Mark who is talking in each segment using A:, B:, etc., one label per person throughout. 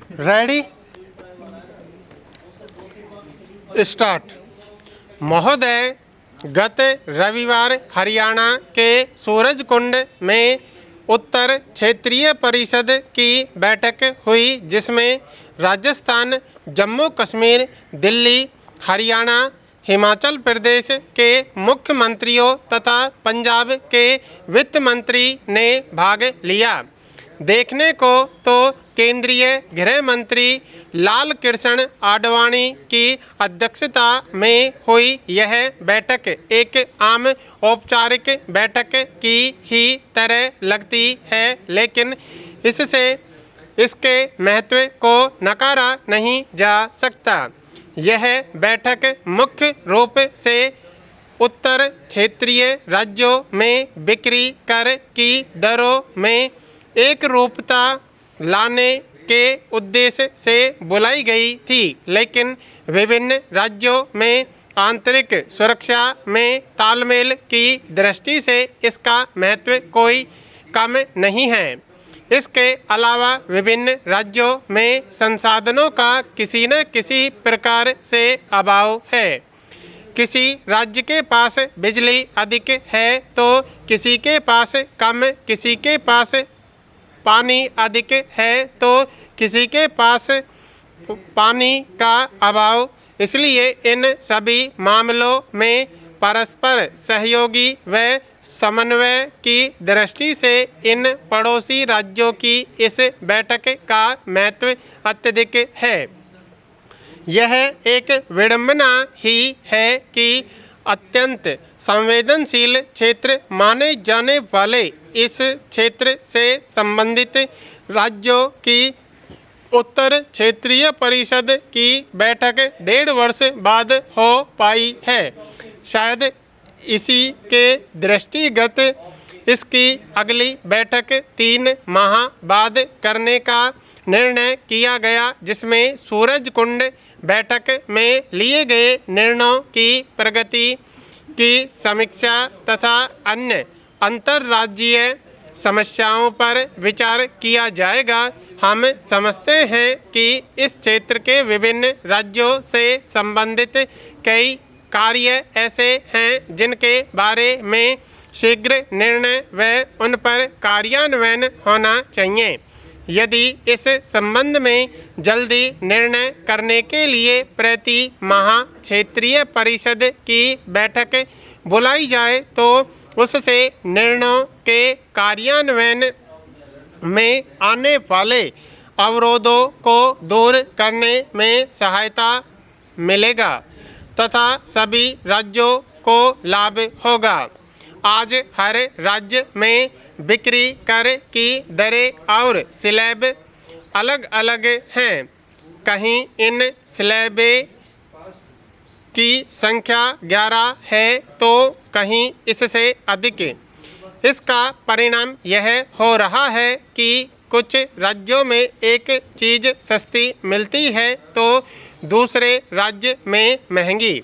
A: Ready start. महोदय, गत रविवार हरियाणा के सूरजकुंड में उत्तर क्षेत्रीय परिषद की बैठक हुई, जिसमें राजस्थान, जम्मू कश्मीर, दिल्ली, हरियाणा, हिमाचल प्रदेश के मुख्यमंत्रियों तथा पंजाब के वित्त मंत्री ने भाग लिया। देखने को तो केंद्रीय गृह मंत्री लाल कृष्ण आडवाणी की अध्यक्षता में हुई यह बैठक एक आम औपचारिक बैठक की ही तरह लगती है, लेकिन इससे इसके महत्व को नकारा नहीं जा सकता। यह बैठक मुख्य रूप से उत्तर क्षेत्रीय राज्यों में बिक्री कर की दरों में एक रूपता लाने के उद्देश्य से बुलाई गई थी, लेकिन विभिन्न राज्यों में आंतरिक सुरक्षा में तालमेल की दृष्टि से इसका महत्व कोई कम नहीं है। इसके अलावा विभिन्न राज्यों में संसाधनों का किसी न किसी प्रकार से अभाव है। किसी राज्य के पास बिजली अधिक है तो किसी के पास कम, किसी के पास पानी अधिक है तो किसी के पास पानी का अभाव। इसलिए इन सभी मामलों में परस्पर सहयोगी व समन्वय की दृष्टि से इन पड़ोसी राज्यों की इस बैठक का महत्व अत्यधिक है। यह एक विडंबना ही है कि अत्यंत संवेदनशील क्षेत्र माने जाने वाले इस क्षेत्र से संबंधित राज्यों की उत्तर क्षेत्रीय परिषद की बैठक 1.5 वर्ष बाद हो पाई है। शायद इसी के दृष्टिगत इसकी अगली बैठक 3 माह बाद करने का निर्णय किया गया, जिसमें सूरजकुंड बैठक में लिए गए निर्णयों की प्रगति की समीक्षा तथा अन्य अंतर्राज्यीय समस्याओं पर विचार किया जाएगा। हम समझते हैं कि इस क्षेत्र के विभिन्न राज्यों से संबंधित कई कार्य ऐसे हैं जिनके बारे में शीघ्र निर्णय व उन पर कार्यान्वयन होना चाहिए। यदि इस संबंध में जल्दी निर्णय करने के लिए प्रति माह क्षेत्रीय परिषद की बैठक बुलाई जाए तो उससे निर्णयों के कार्यान्वयन में आने वाले अवरोधों को दूर करने में सहायता मिलेगा तथा सभी राज्यों को लाभ होगा। आज हर राज्य में बिक्री कर की दरें और स्लैब अलग अलग हैं। कहीं इन स्लैबें की संख्या 11 है तो कहीं इससे अधिक। इसका परिणाम यह हो रहा है कि कुछ राज्यों में एक चीज़ सस्ती मिलती है तो दूसरे राज्य में महंगी।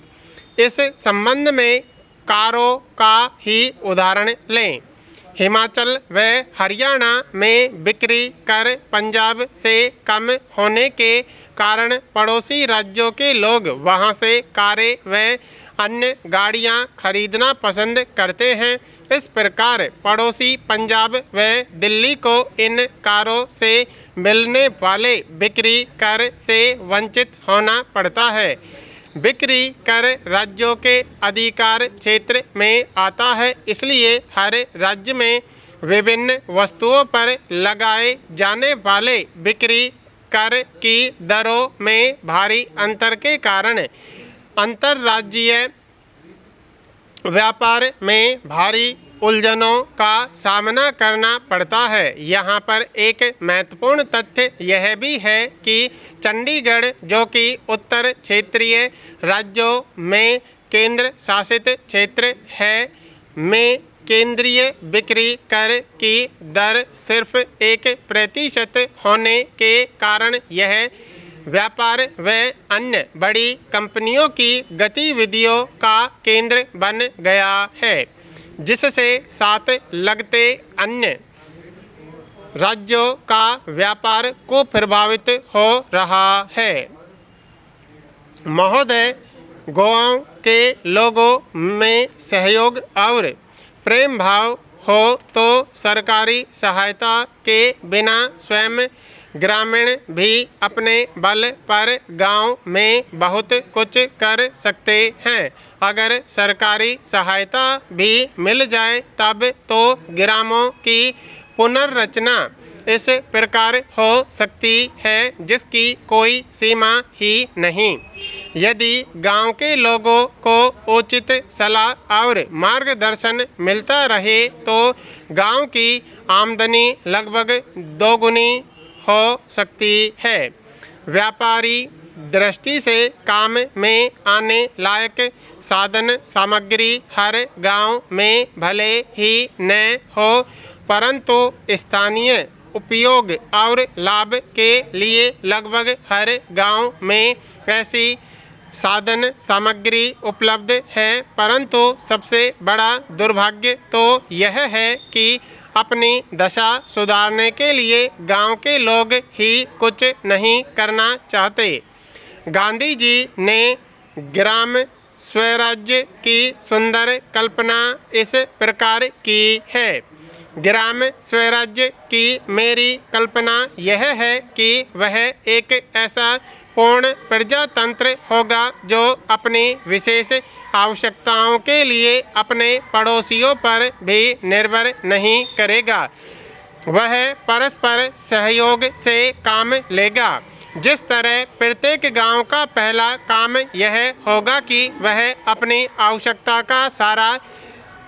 A: इस संबंध में कारों का ही उदाहरण लें। हिमाचल व हरियाणा में बिक्री कर पंजाब से कम होने के कारण पड़ोसी राज्यों के लोग वहां से कारें व अन्य गाड़ियां खरीदना पसंद करते हैं। इस प्रकार पड़ोसी पंजाब व दिल्ली को इन कारों से मिलने वाले बिक्री कर से वंचित होना पड़ता है। बिक्री कर राज्यों के अधिकार क्षेत्र में आता है, इसलिए हर राज्य में विभिन्न वस्तुओं पर लगाए जाने वाले बिक्री कर की दरों में भारी अंतर के कारण अंतर्राज्यीय व्यापार में भारी उलझनों का सामना करना पड़ता है। यहाँ पर एक महत्वपूर्ण तथ्य यह भी है कि चंडीगढ़, जो कि उत्तर क्षेत्रीय राज्यों में केंद्र शासित क्षेत्र है, में केंद्रीय बिक्री कर की दर सिर्फ 1% होने के कारण यह व्यापार व अन्य बड़ी कंपनियों की गतिविधियों का केंद्र बन गया है, जिससे साथ लगते अन्य राज्यों का व्यापार को प्रभावित हो रहा है। महोदय, गाँव के लोगों में सहयोग और प्रेम भाव हो तो सरकारी सहायता के बिना स्वयं ग्रामीण भी अपने बल पर गांव में बहुत कुछ कर सकते हैं। अगर सरकारी सहायता भी मिल जाए तब तो ग्रामों की पुनर्रचना इस प्रकार हो सकती है जिसकी कोई सीमा ही नहीं। यदि गांव के लोगों को उचित सलाह और मार्गदर्शन मिलता रहे तो गांव की आमदनी लगभग दोगुनी हो सकती है। व्यापारी दृष्टि से काम में आने लायक साधन सामग्री हर गांव में भले ही न हो परंतु स्थानीय उपयोग और लाभ के लिए लगभग हर गांव में ऐसी साधन सामग्री उपलब्ध है। परंतु सबसे बड़ा दुर्भाग्य तो यह है कि अपनी दशा सुधारने के लिए गांव के लोग ही कुछ नहीं करना चाहते। गांधी जी ने ग्राम स्वराज्य की सुंदर कल्पना इस प्रकार की है। ग्राम स्वराज्य की मेरी कल्पना यह है कि वह एक ऐसा पूर्ण प्रजातंत्र होगा जो अपनी विशेष आवश्यकताओं के लिए अपने पड़ोसियों पर भी निर्भर नहीं करेगा। वह परस्पर सहयोग से काम लेगा। जिस तरह प्रत्येक गांव का पहला काम यह होगा कि वह अपनी आवश्यकता का सारा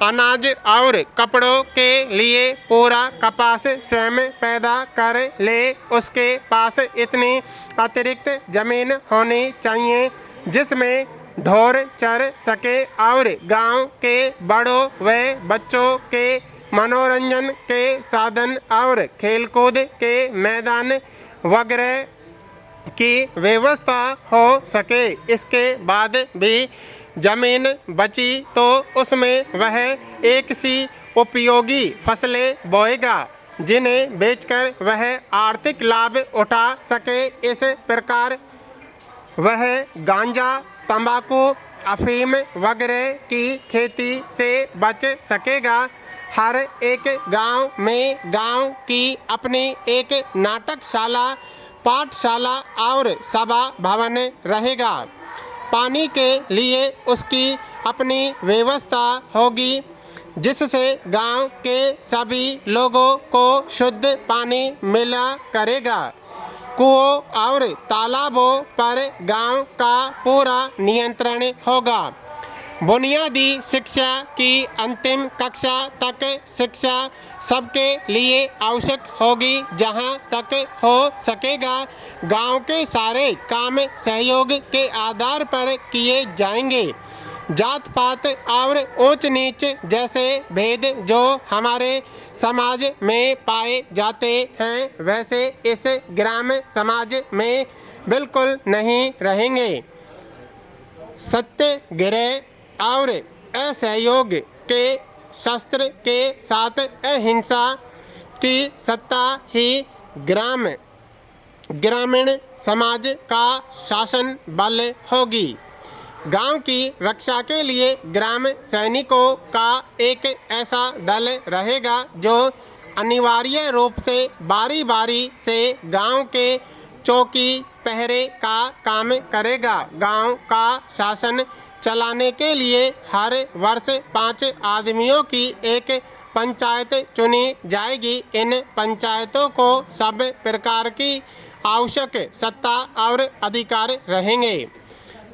A: अनाज और कपड़ों के लिए पूरा कपास स्वयं पैदा कर ले, उसके पास इतनी अतिरिक्त जमीन होनी चाहिए जिसमें ढोर चर सके और गांव के बड़ों व बच्चों के मनोरंजन के साधन और खेलकूद के मैदान वगैरह की व्यवस्था हो सके। इसके बाद भी जमीन बची तो उसमें वह एक सी उपयोगी फसलें बोएगा जिन्हें बेचकर वह आर्थिक लाभ उठा सके। इस प्रकार वह गांजा, तंबाकू, अफीम वगैरह की खेती से बच सकेगा। हर एक गांव में गांव की अपनी एक नाटकशाला, पाठशाला और सभा भवन रहेगा। पानी के लिए उसकी अपनी व्यवस्था होगी जिससे गांव के सभी लोगों को शुद्ध पानी मिला करेगा। कुओं और तालाबों पर गांव का पूरा नियंत्रण होगा। बुनियादी शिक्षा की अंतिम कक्षा तक शिक्षा सबके लिए आवश्यक होगी। जहां तक हो सकेगा गांव के सारे काम सहयोग के आधार पर किए जाएंगे। जात पात और ऊंच नीच जैसे भेद जो हमारे समाज में पाए जाते हैं वैसे इस ग्राम समाज में बिल्कुल नहीं रहेंगे। सत्याग्रह और असहयोग के शस्त्र के साथ अहिंसा की सत्ता ही ग्रामीण समाज का शासन बल होगी। गांव की रक्षा के लिए ग्राम सैनिकों का एक ऐसा दल रहेगा जो अनिवार्य रूप से बारी बारी से गांव के चौकी पहरे का काम करेगा। गांव का शासन चलाने के लिए हर वर्ष 5 आदमियों की एक पंचायत चुनी जाएगी। इन पंचायतों को सब प्रकार की आवश्यक सत्ता और अधिकार रहेंगे।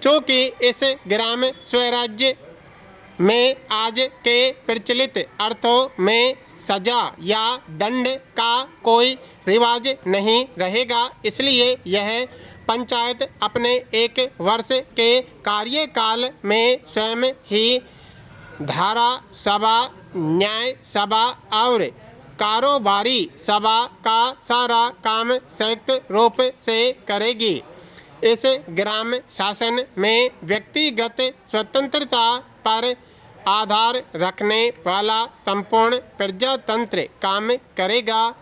A: चूँकि इस ग्राम स्वराज्य में आज के प्रचलित अर्थों में सजा या दंड का कोई रिवाज नहीं रहेगा, इसलिए यह पंचायत अपने 1 वर्ष के कार्यकाल में स्वयं ही धारा सभा, न्याय सभा और कारोबारी सभा का सारा काम संयुक्त रूप से करेगी। इस ग्राम शासन में व्यक्तिगत स्वतंत्रता पर आधार रखने वाला संपूर्ण प्रजातंत्र काम करेगा।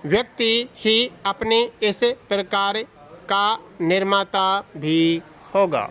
A: व्यक्ति ही अपने इस प्रकार का निर्माता भी होगा।